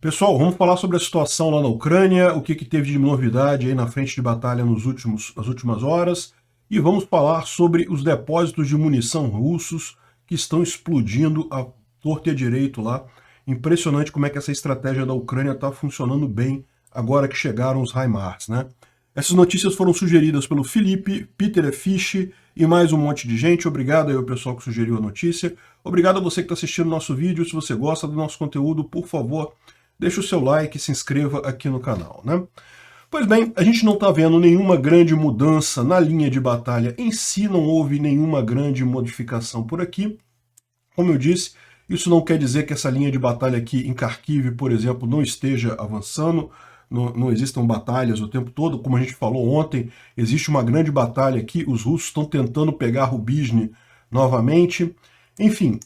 Pessoal, vamos falar sobre a situação lá na Ucrânia, o que teve de novidade aí na frente de batalha nas últimas horas, e vamos falar sobre os depósitos de munição russos que estão explodindo à torta e à direito lá. Impressionante como é que essa estratégia da Ucrânia está funcionando bem agora que chegaram os HIMARS, né? Essas notícias foram sugeridas pelo Felipe, Peter Fish e mais um monte de gente. Obrigado aí ao pessoal que sugeriu a notícia. Obrigado a você que está assistindo o nosso vídeo. Se você gosta do nosso conteúdo, por favor, deixa o seu like e se inscreva aqui no canal, né? Pois bem, a gente não está vendo nenhuma grande mudança na linha de batalha em si, não houve nenhuma grande modificação por aqui. Como eu disse, isso não quer dizer que essa linha de batalha aqui em Kharkiv, por exemplo, não esteja avançando, não existam batalhas o tempo todo, como a gente falou ontem, existe uma grande batalha aqui, os russos estão tentando pegar Rubizhny novamente. Enfim,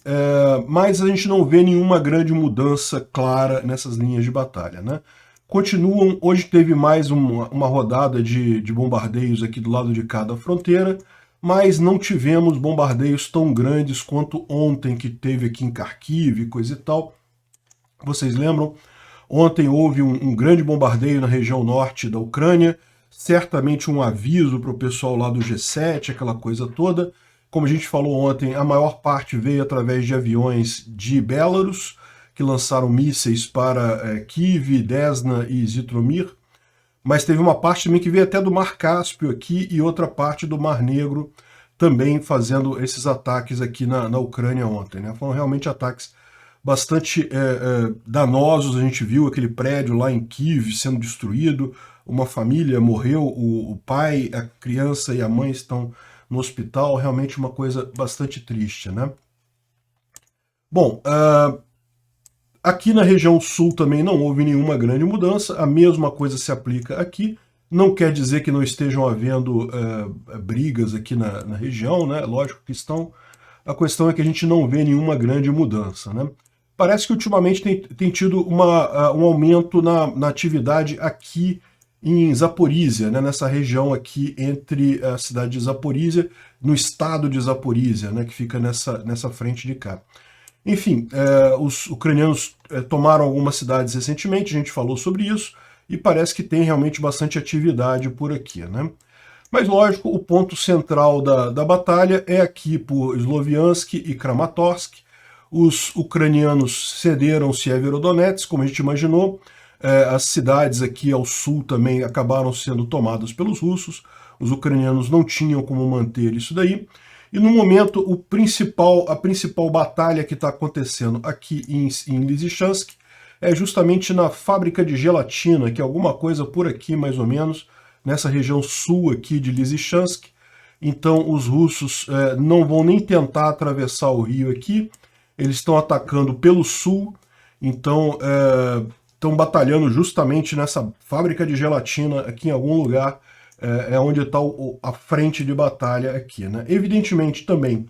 mas a gente não vê nenhuma grande mudança clara nessas linhas de batalha, né? Continuam, hoje teve mais uma rodada de bombardeios aqui do lado de cada fronteira, mas não tivemos bombardeios tão grandes quanto ontem, que teve aqui em Kharkiv e coisa e tal. Vocês lembram? Ontem houve um grande bombardeio na região norte da Ucrânia, certamente um aviso para o pessoal lá do G7, aquela coisa toda. Como a gente falou ontem, a maior parte veio através de aviões de Belarus, que lançaram mísseis para Kyiv, Desna e Zhytomyr, mas teve uma parte também que veio até do Mar Cáspio aqui e outra parte do Mar Negro também fazendo esses ataques aqui na Ucrânia ontem, né? Foram realmente ataques bastante danosos. A gente viu aquele prédio lá em Kyiv sendo destruído, uma família morreu, o pai, a criança e a mãe estão no hospital, realmente uma coisa bastante triste, né? Bom, aqui na região sul também não houve nenhuma grande mudança, a mesma coisa se aplica aqui. Não quer dizer que não estejam havendo brigas aqui na região, né? Lógico que estão. A questão é que a gente não vê nenhuma grande mudança, né? Parece que ultimamente tem tido um aumento na atividade aqui em Zaporizhia, né? Nessa região aqui entre a cidade de Zaporizhia, no estado de Zaporizhia, né? Que fica nessa frente de cá. Enfim, os ucranianos tomaram algumas cidades recentemente, a gente falou sobre isso, e parece que tem realmente bastante atividade por aqui, né? Mas, lógico, o ponto central da batalha é aqui por Sloviansk e Kramatorsk. Os ucranianos cederam Severodonetsk, como a gente imaginou. As cidades aqui ao sul também acabaram sendo tomadas pelos russos. Os ucranianos não tinham como manter isso daí. E no momento, a principal batalha que está acontecendo aqui em Lysychansk é justamente na fábrica de gelatina, que é alguma coisa por aqui mais ou menos, nessa região sul aqui de Lysychansk. Então os russos não vão nem tentar atravessar o rio aqui, eles estão atacando pelo sul, então estão batalhando justamente nessa fábrica de gelatina aqui em algum lugar, onde está a frente de batalha aqui, né? Evidentemente também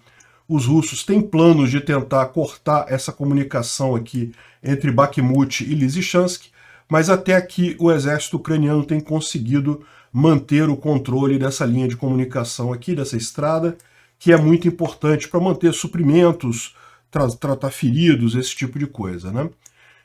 os russos têm planos de tentar cortar essa comunicação aqui entre Bakhmut e Lysychansk, mas até aqui o exército ucraniano tem conseguido manter o controle dessa linha de comunicação aqui, dessa estrada, que é muito importante para manter suprimentos, tratar feridos, esse tipo de coisa, né?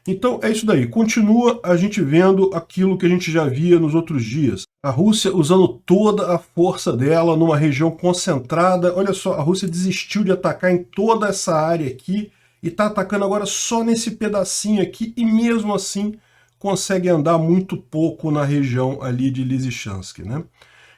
Então é isso daí, continua a gente vendo aquilo que a gente já via nos outros dias. A Rússia usando toda a força dela numa região concentrada. Olha só, a Rússia desistiu de atacar em toda essa área aqui e está atacando agora só nesse pedacinho aqui, e mesmo assim consegue andar muito pouco na região ali de Lysychansk, né?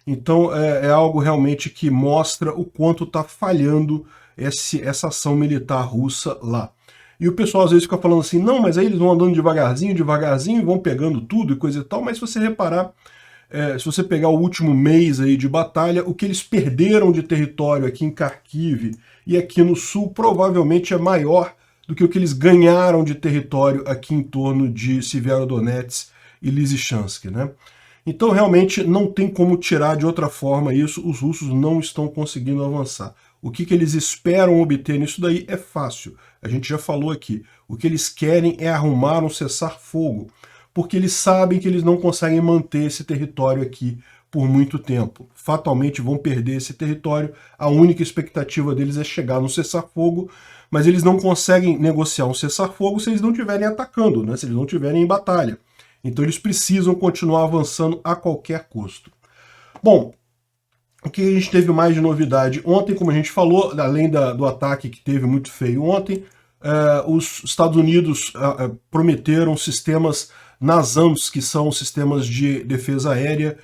Então é algo realmente que mostra o quanto está falhando essa ação militar russa lá. E o pessoal às vezes fica falando assim, não, mas aí eles vão andando devagarzinho, vão pegando tudo e coisa e tal, mas se você reparar, se você pegar o último mês aí de batalha, o que eles perderam de território aqui em Kharkiv e aqui no sul provavelmente é maior do que o que eles ganharam de território aqui em torno de Severodonetsk e Lysychansk, né? Então realmente não tem como tirar de outra forma isso, os russos não estão conseguindo avançar. O que eles esperam obter nisso daí é fácil, a gente já falou aqui. O que eles querem é arrumar um cessar-fogo, porque eles sabem que eles não conseguem manter esse território aqui por muito tempo. Fatalmente vão perder esse território, a única expectativa deles é chegar no cessar-fogo, mas eles não conseguem negociar um cessar-fogo se eles não estiverem atacando, né? Se eles não estiverem em batalha. Então eles precisam continuar avançando a qualquer custo. Bom, o que a gente teve mais de novidade ontem, como a gente falou, além do ataque que teve muito feio ontem, os Estados Unidos prometeram sistemas NASAMS, que são sistemas de defesa aérea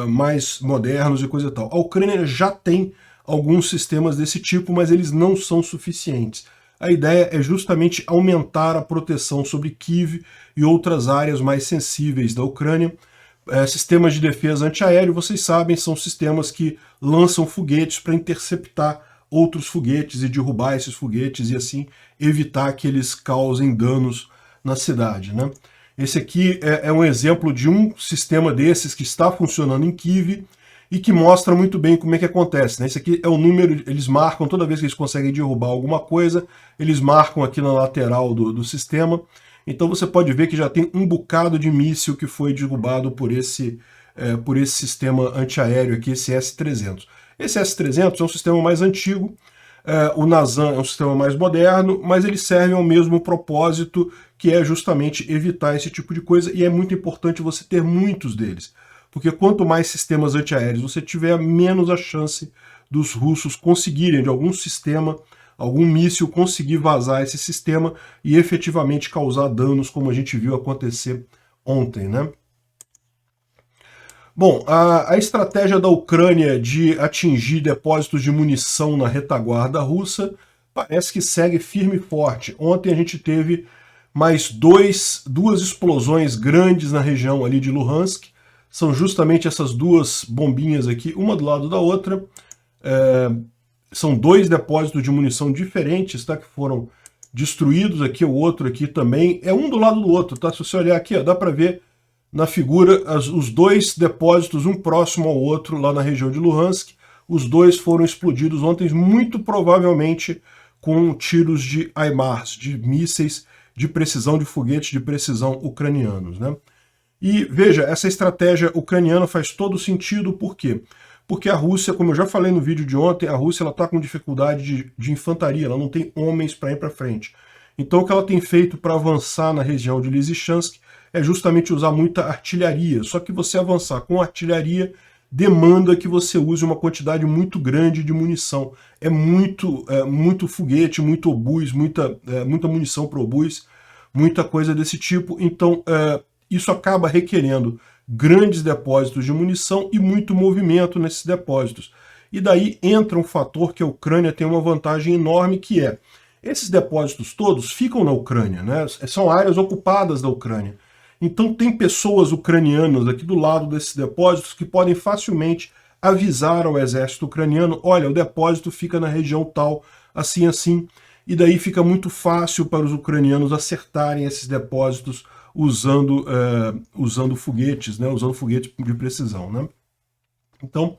mais modernos e coisa e tal. A Ucrânia já tem alguns sistemas desse tipo, mas eles não são suficientes. A ideia é justamente aumentar a proteção sobre Kiev e outras áreas mais sensíveis da Ucrânia. Sistemas de defesa antiaéreo, vocês sabem, são sistemas que lançam foguetes para interceptar outros foguetes e derrubar esses foguetes e assim evitar que eles causem danos na cidade, né? Esse aqui é um exemplo de um sistema desses que está funcionando em Kiev e que mostra muito bem como é que acontece, né? Esse aqui é o número, eles marcam, toda vez que eles conseguem derrubar alguma coisa, eles marcam aqui na lateral do sistema. Então você pode ver que já tem um bocado de míssil que foi derrubado por esse sistema antiaéreo aqui, esse S-300. Esse S-300 é um sistema mais antigo, o NASAM é um sistema mais moderno, mas eles servem ao mesmo propósito, que é justamente evitar esse tipo de coisa, e é muito importante você ter muitos deles, porque quanto mais sistemas antiaéreos você tiver, menos a chance dos russos conseguirem, de algum sistema, algum míssil conseguir vazar esse sistema e efetivamente causar danos, como a gente viu acontecer ontem, né? Bom, a estratégia da Ucrânia de atingir depósitos de munição na retaguarda russa parece que segue firme e forte. Ontem a gente teve mais duas explosões grandes na região ali de Luhansk. São justamente essas duas bombinhas aqui, uma do lado da outra. São dois depósitos de munição diferentes, tá, que foram destruídos aqui, o outro aqui também. É um do lado do outro, tá? Se você olhar aqui, ó, dá para ver na figura os dois depósitos, um próximo ao outro, lá na região de Luhansk. Os dois foram explodidos ontem, muito provavelmente com tiros de HIMARS, de mísseis de precisão, de foguetes de precisão ucranianos, né? E veja, essa estratégia ucraniana faz todo sentido, por quê? Porque a Rússia, como eu já falei no vídeo de ontem, a Rússia está com dificuldade de infantaria, ela não tem homens para ir para frente. Então o que ela tem feito para avançar na região de Lysychansk é justamente usar muita artilharia. Só que você avançar com artilharia demanda que você use uma quantidade muito grande de munição. É muito foguete, muito obus, muita munição para obus, muita coisa desse tipo. Então isso acaba requerendo grandes depósitos de munição e muito movimento nesses depósitos. E daí entra um fator que a Ucrânia tem uma vantagem enorme, que é, esses depósitos todos ficam na Ucrânia, né? São áreas ocupadas da Ucrânia. Então tem pessoas ucranianas aqui do lado desses depósitos que podem facilmente avisar ao exército ucraniano, olha, o depósito fica na região tal, assim, assim, e daí fica muito fácil para os ucranianos acertarem esses depósitos usando foguetes, né? Usando foguetes de precisão, né? Então,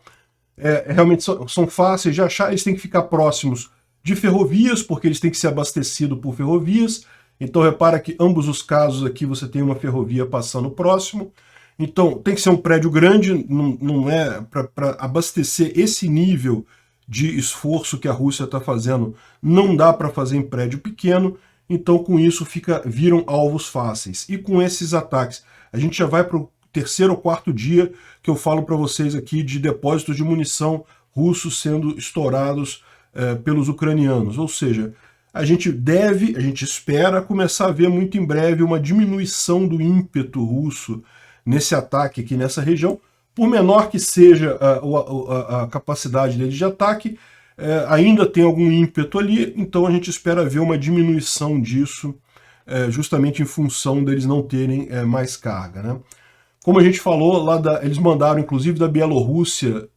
realmente são fáceis de achar, eles têm que ficar próximos de ferrovias, porque eles têm que ser abastecidos por ferrovias. Então repara que ambos os casos aqui você tem uma ferrovia passando próximo. Então tem que ser um prédio grande, não é para abastecer esse nível de esforço que a Rússia está fazendo, não dá para fazer em prédio pequeno. Então com isso viram alvos fáceis. E com esses ataques, a gente já vai para o terceiro ou quarto dia que eu falo para vocês aqui de depósitos de munição russos sendo estourados pelos ucranianos. Ou seja, a gente espera começar a ver muito em breve uma diminuição do ímpeto russo nesse ataque aqui nessa região, por menor que seja a capacidade deles de ataque, ainda tem algum ímpeto ali, então a gente espera ver uma diminuição disso, justamente em função deles não terem mais carga, né? Como a gente falou, eles mandaram inclusive da Bielorrússia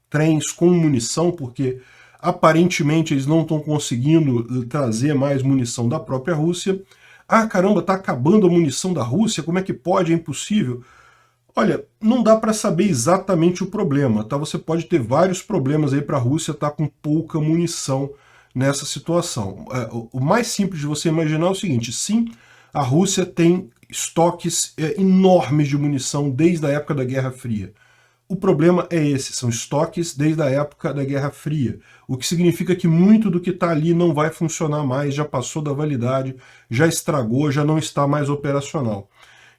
trens com munição, porque aparentemente eles não estão conseguindo trazer mais munição da própria Rússia. Ah, caramba, tá acabando a munição da Rússia, como é que pode? É impossível. Olha, não dá para saber exatamente o problema, tá? Você pode ter vários problemas aí para a Rússia estar com pouca munição nessa situação. O mais simples de você imaginar é o seguinte, sim, a Rússia tem estoques enormes de munição desde a época da Guerra Fria. o problema é esse, são estoques desde a época da Guerra Fria, o que significa que muito do que está ali não vai funcionar mais, já passou da validade, já estragou, já não está mais operacional.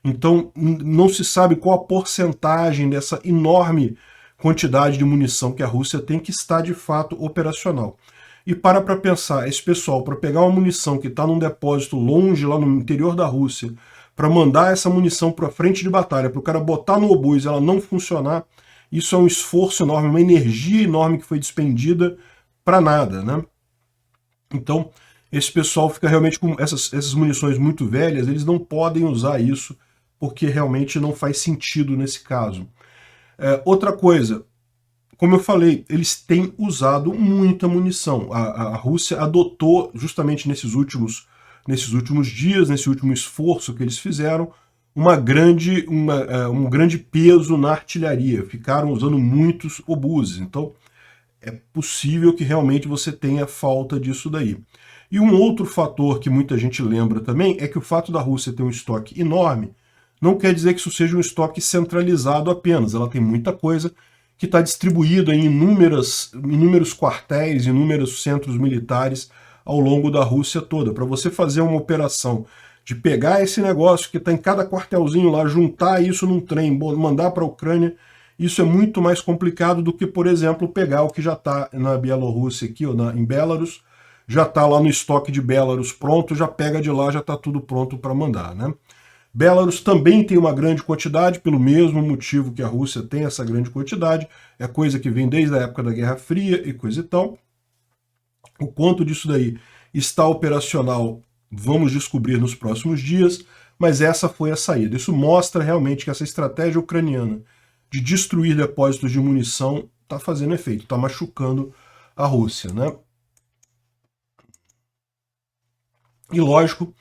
Então não se sabe qual a porcentagem dessa enorme quantidade de munição que a Rússia tem que está de fato operacional. E para pensar, esse pessoal, para pegar uma munição que está num depósito longe, lá no interior da Rússia, para mandar essa munição para a frente de batalha, para o cara botar no obus e ela não funcionar, isso é um esforço enorme, uma energia enorme que foi despendida para nada, né? Então, esse pessoal fica realmente com essas munições muito velhas, eles não podem usar isso, porque realmente não faz sentido nesse caso. Outra coisa, como eu falei, eles têm usado muita munição. A Rússia adotou, justamente nesses últimos dias, nesse último esforço que eles fizeram, um grande peso na artilharia. Ficaram usando muitos obuses. Então, é possível que realmente você tenha falta disso daí. E um outro fator que muita gente lembra também é que o fato da Rússia ter um estoque enorme não quer dizer que isso seja um estoque centralizado apenas. Ela tem muita coisa que está distribuída em inúmeros quartéis, inúmeros centros militares ao longo da Rússia toda. Para você fazer uma operação de pegar esse negócio que está em cada quartelzinho lá, juntar isso num trem, mandar para a Ucrânia, isso é muito mais complicado do que, por exemplo, pegar o que já está na Bielorrússia aqui, ou em Belarus, já está lá no estoque de Belarus pronto, já pega de lá, já está tudo pronto para mandar, né? Belarus também tem uma grande quantidade, pelo mesmo motivo que a Rússia tem essa grande quantidade, é coisa que vem desde a época da Guerra Fria e coisa e tal. O quanto disso daí está operacional, vamos descobrir nos próximos dias, mas essa foi a saída. Isso mostra realmente que essa estratégia ucraniana de destruir depósitos de munição está fazendo efeito, está machucando a Rússia, né? E lógico,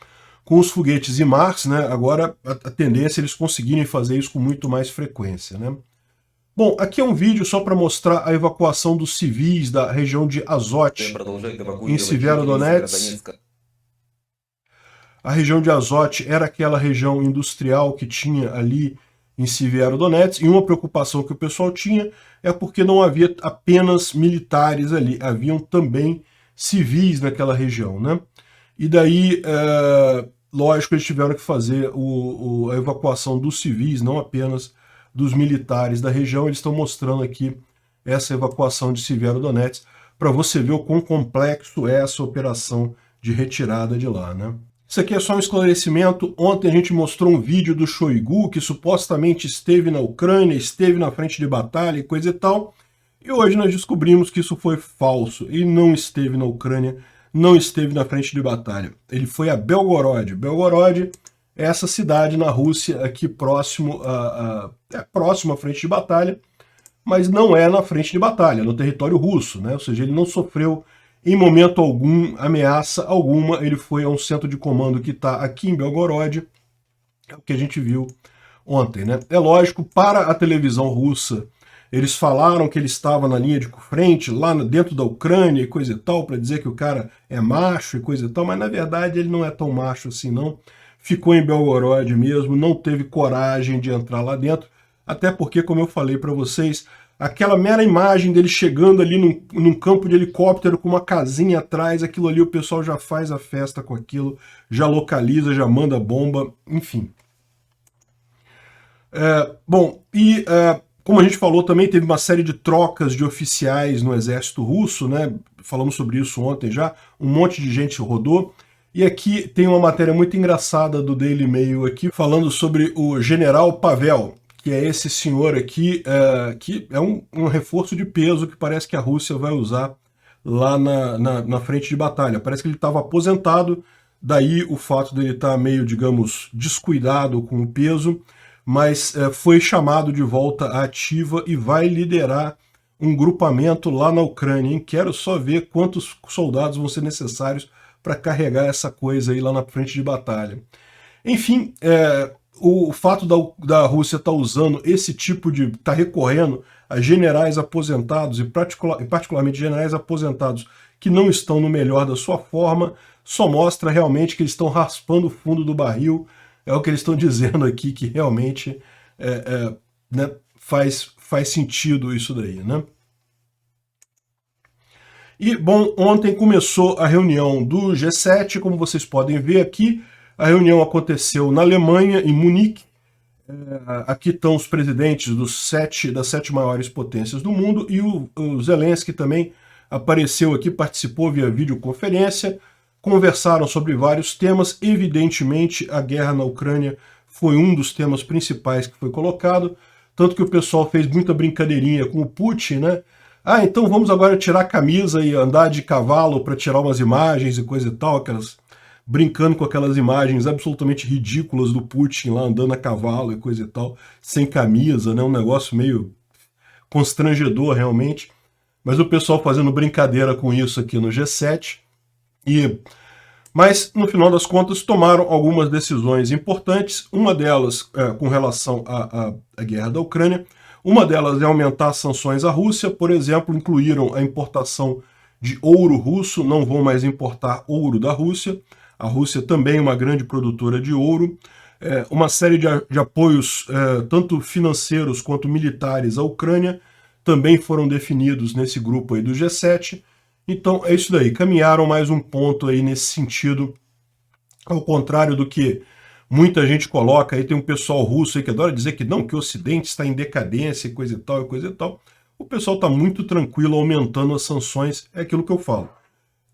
com os foguetes HIMARS, né, agora a tendência é eles conseguirem fazer isso com muito mais frequência, né? Bom, aqui é um vídeo só para mostrar a evacuação dos civis da região de Azot, em Severodonetsk. A região de Azot era aquela região industrial que tinha ali em Severodonetsk, e uma preocupação que o pessoal tinha é porque não havia apenas militares ali, haviam também civis naquela região, né? E daí, lógico, eles tiveram que fazer a evacuação dos civis, não apenas dos militares da região. Eles estão mostrando aqui essa evacuação de Severodonetsk, para você ver o quão complexo é essa operação de retirada de lá, né? Isso aqui é só um esclarecimento. Ontem a gente mostrou um vídeo do Shoigu, que supostamente esteve na Ucrânia, esteve na frente de batalha e coisa e tal. E hoje nós descobrimos que isso foi falso. Ele não esteve na Ucrânia, não esteve na frente de batalha. Ele foi a Belgorod. Belgorod é essa cidade na Rússia, aqui próximo à frente de batalha, mas não é na frente de batalha, no território russo, né? Ou seja, ele não sofreu em momento algum ameaça alguma. Ele foi a um centro de comando que está aqui em Belgorod, é o que a gente viu ontem, né? É lógico, para a televisão russa, eles falaram que ele estava na linha de frente, lá dentro da Ucrânia e coisa e tal, para dizer que o cara é macho e coisa e tal, mas na verdade ele não é tão macho assim não. Ficou em Belgorod mesmo, não teve coragem de entrar lá dentro, até porque, como eu falei para vocês, aquela mera imagem dele chegando ali num campo de helicóptero com uma casinha atrás, aquilo ali o pessoal já faz a festa com aquilo, já localiza, já manda bomba, enfim. Como a gente falou também, teve uma série de trocas de oficiais no exército russo, né? Falamos sobre isso ontem já, um monte de gente rodou. E aqui tem uma matéria muito engraçada do Daily Mail aqui, falando sobre o general Pavel, que é esse senhor aqui, que é um reforço de peso que parece que a Rússia vai usar lá na frente de batalha. Parece que ele estava aposentado, daí o fato dele estar meio, digamos, descuidado com o peso, mas foi chamado de volta à ativa e vai liderar um grupamento lá na Ucrânia, hein? Quero só ver quantos soldados vão ser necessários para carregar essa coisa aí lá na frente de batalha. Enfim, o fato da Rússia estar usando esse tipo de... estar recorrendo a generais aposentados, e particularmente generais aposentados que não estão no melhor da sua forma, só mostra realmente que eles estão raspando o fundo do barril. É o que eles estão dizendo aqui, que realmente né, faz sentido isso daí, né? E, bom, ontem começou a reunião do G7, como vocês podem ver aqui, a reunião aconteceu na Alemanha, em Munique. Aqui estão os presidentes das 7 maiores potências do mundo, e o Zelensky também apareceu aqui, participou via videoconferência, conversaram sobre vários temas. Evidentemente, a guerra na Ucrânia foi um dos temas principais que foi colocado, tanto que o pessoal fez muita brincadeirinha com o Putin, né? Ah, então vamos agora tirar a camisa e andar de cavalo para tirar umas imagens e coisa e tal, brincando com aquelas imagens absolutamente ridículas do Putin lá andando a cavalo e coisa e tal, sem camisa, né? Um negócio meio constrangedor realmente. Mas o pessoal fazendo brincadeira com isso aqui no G7. Mas, no final das contas, tomaram algumas decisões importantes. Uma delas com relação à guerra da Ucrânia. Uma delas é aumentar as sanções à Rússia. Por exemplo, incluíram a importação de ouro russo. Não vão mais importar ouro da Rússia. A Rússia também é uma grande produtora de ouro. Uma série de apoios, tanto financeiros quanto militares, à Ucrânia, também foram definidos nesse grupo aí do G7. Então é isso daí, caminharam mais um ponto aí nesse sentido, ao contrário do que muita gente coloca, aí tem um pessoal russo aí que adora dizer que não, que o Ocidente está em decadência e coisa e tal, e coisa e tal. O pessoal está muito tranquilo aumentando as sanções, é aquilo que eu falo.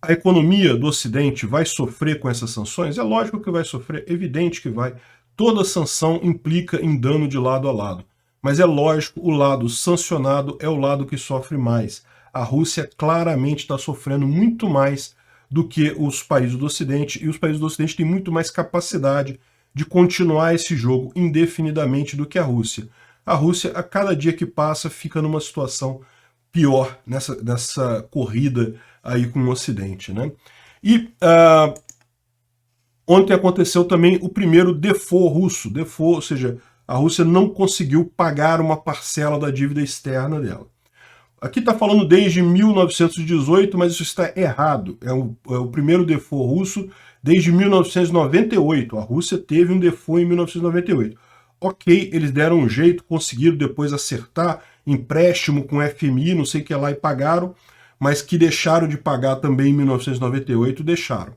A economia do Ocidente vai sofrer com essas sanções? É lógico que vai sofrer, é evidente que vai. Toda sanção implica em dano de lado a lado. Mas é lógico, o lado sancionado é o lado que sofre mais. A Rússia claramente está sofrendo muito mais do que os países do Ocidente, e os países do Ocidente têm muito mais capacidade de continuar esse jogo indefinidamente do que a Rússia. A Rússia, a cada dia que passa, fica numa situação pior nessa corrida aí com o Ocidente, né? E ontem aconteceu também o primeiro default russo, ou seja, a Rússia não conseguiu pagar uma parcela da dívida externa dela. Aqui está falando desde 1918, mas isso está errado. É o primeiro default russo desde 1998. A Rússia teve um default em 1998. Ok, eles deram um jeito, conseguiram depois acertar, empréstimo com FMI, não sei o que lá, e pagaram, mas que deixaram de pagar também em 1998, deixaram.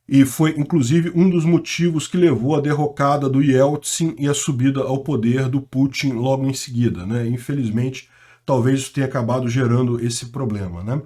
E foi, inclusive, um dos motivos que levou à derrocada do Yeltsin e a subida ao poder do Putin logo em seguida, né? Infelizmente, talvez isso tenha acabado gerando esse problema, né?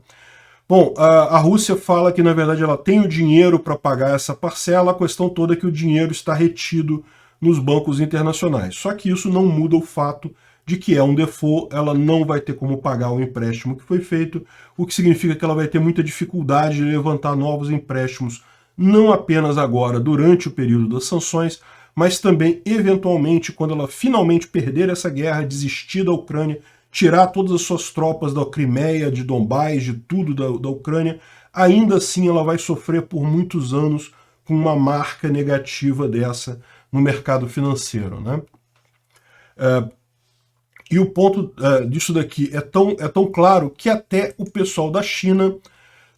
Bom, a Rússia fala que, na verdade, ela tem o dinheiro para pagar essa parcela, a questão toda é que o dinheiro está retido nos bancos internacionais. Só que isso não muda o fato de que é um default, ela não vai ter como pagar o empréstimo que foi feito, o que significa que ela vai ter muita dificuldade de levantar novos empréstimos, não apenas agora, durante o período das sanções, mas também, eventualmente, quando ela finalmente perder essa guerra, desistir da Ucrânia, tirar todas as suas tropas da Crimeia, de Donbás, de tudo da Ucrânia, ainda assim ela vai sofrer por muitos anos com uma marca negativa dessa no mercado financeiro, né? E o ponto disso daqui é tão claro que até o pessoal da China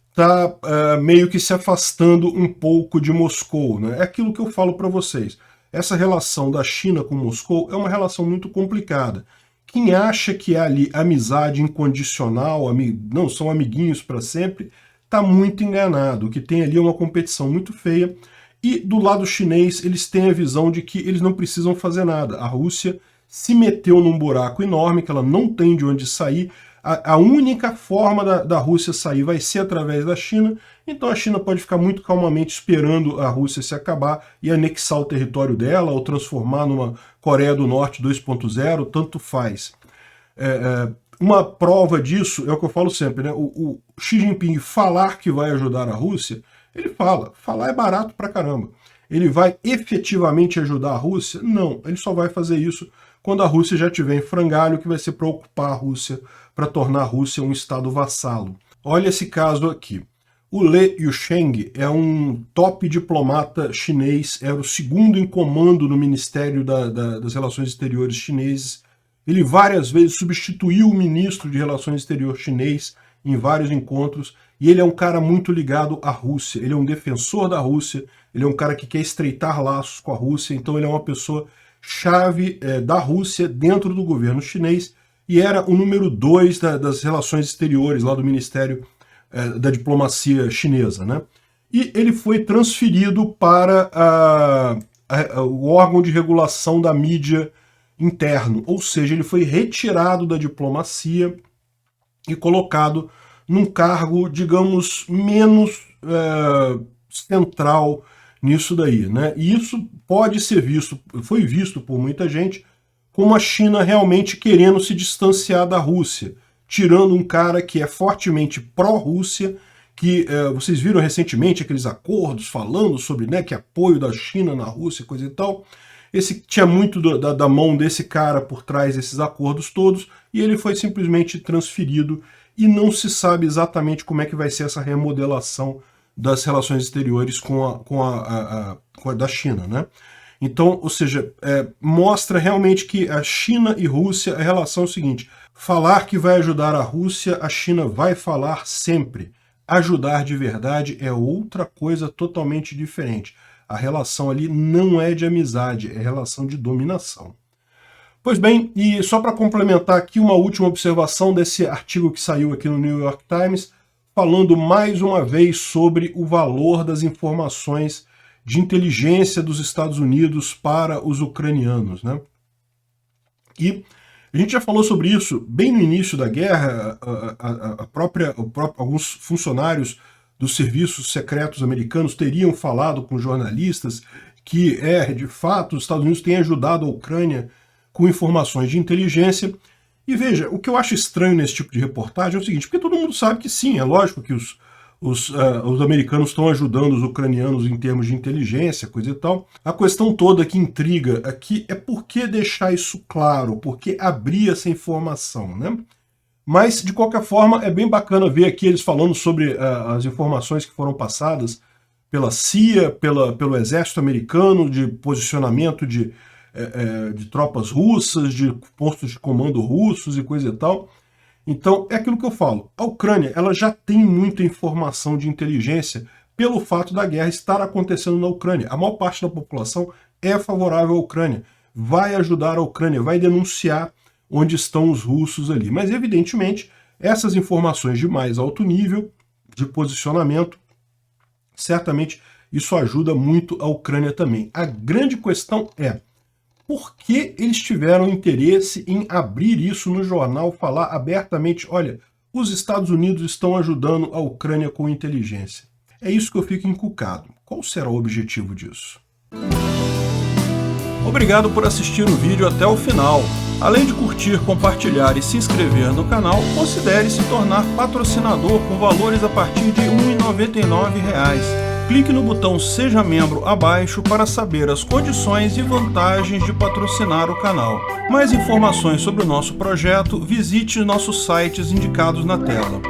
está meio que se afastando um pouco de Moscou, né? É aquilo que eu falo para vocês. Essa relação da China com Moscou é uma relação muito complicada. Quem acha que é ali amizade incondicional, não, são amiguinhos para sempre, está muito enganado. O que tem ali é uma competição muito feia. E do lado chinês, eles têm a visão de que eles não precisam fazer nada. A Rússia se meteu num buraco enorme, que ela não tem de onde sair. A única forma da Rússia sair vai ser através da China, então a China pode ficar muito calmamente esperando a Rússia se acabar e anexar o território dela, ou transformar numa Coreia do Norte 2.0, tanto faz. Uma prova disso é o que eu falo sempre, né? O Xi Jinping falar que vai ajudar a Rússia, ele fala. Falar é barato pra caramba. Ele vai efetivamente ajudar a Rússia? Não, ele só vai fazer isso quando a Rússia já tiver em frangalho, que vai ser para ocupar a Rússia, para tornar a Rússia um estado vassalo. Olha esse caso aqui. O Li Yusheng é um top diplomata chinês, era o segundo em comando no Ministério das Relações Exteriores chineses. Ele várias vezes substituiu o ministro de Relações Exteriores chinês em vários encontros, e ele é um cara muito ligado à Rússia, ele é um defensor da Rússia, ele é um cara que quer estreitar laços com a Rússia, então ele é uma pessoa chave da Rússia dentro do governo chinês e era o número 2 das relações exteriores lá do Ministério da Diplomacia Chinesa, né? E ele foi transferido para o órgão de regulação da mídia interno, ou seja, ele foi retirado da diplomacia e colocado num cargo, digamos, menos central nisso daí, né? E isso pode ser visto, foi visto por muita gente, como a China realmente querendo se distanciar da Rússia, tirando um cara que é fortemente pró-Rússia, que vocês viram recentemente aqueles acordos falando sobre, né, que apoio da China na Rússia, coisa e tal. Tinha muito da mão desse cara por trás desses acordos todos, e ele foi simplesmente transferido, e não se sabe exatamente como é que vai ser essa remodelação das relações exteriores com a da China, né? Então, ou seja, mostra realmente que a China e Rússia, a relação é o seguinte: falar que vai ajudar a Rússia, a China vai falar sempre. Ajudar de verdade é outra coisa totalmente diferente. A relação ali não é de amizade, é relação de dominação. Pois bem, e só para complementar aqui uma última observação desse artigo que saiu aqui no New York Times, falando mais uma vez sobre o valor das informações de inteligência dos Estados Unidos para os ucranianos, né? E a gente já falou sobre isso bem no início da guerra. Alguns funcionários dos serviços secretos americanos teriam falado com jornalistas que, de fato, os Estados Unidos têm ajudado a Ucrânia com informações de inteligência. E veja, o que eu acho estranho nesse tipo de reportagem é o seguinte, porque todo mundo sabe que sim, é lógico que os americanos estão ajudando os ucranianos em termos de inteligência, coisa e tal. A questão toda que intriga aqui é por que deixar isso claro, por que abrir essa informação, né? Mas, de qualquer forma, é bem bacana ver aqui eles falando sobre as informações que foram passadas pela CIA, pelo exército americano, de posicionamento de tropas russas, de postos de comando russos e coisa e tal. Então, é aquilo que eu falo. A Ucrânia ela já tem muita informação de inteligência pelo fato da guerra estar acontecendo na Ucrânia. A maior parte da população é favorável à Ucrânia, vai ajudar a Ucrânia, vai denunciar onde estão os russos ali. Mas, evidentemente, essas informações de mais alto nível, de posicionamento, certamente isso ajuda muito a Ucrânia também. A grande questão é: por que eles tiveram interesse em abrir isso no jornal, falar abertamente, olha, os Estados Unidos estão ajudando a Ucrânia com inteligência? É isso que eu fico encucado. Qual será o objetivo disso? Obrigado por assistir o vídeo até o final. Além de curtir, compartilhar e se inscrever no canal, considere se tornar patrocinador com valores a partir de R$ 1,99. Clique no botão Seja Membro abaixo para saber as condições e vantagens de patrocinar o canal. Mais informações sobre o nosso projeto, visite nossos sites indicados na tela.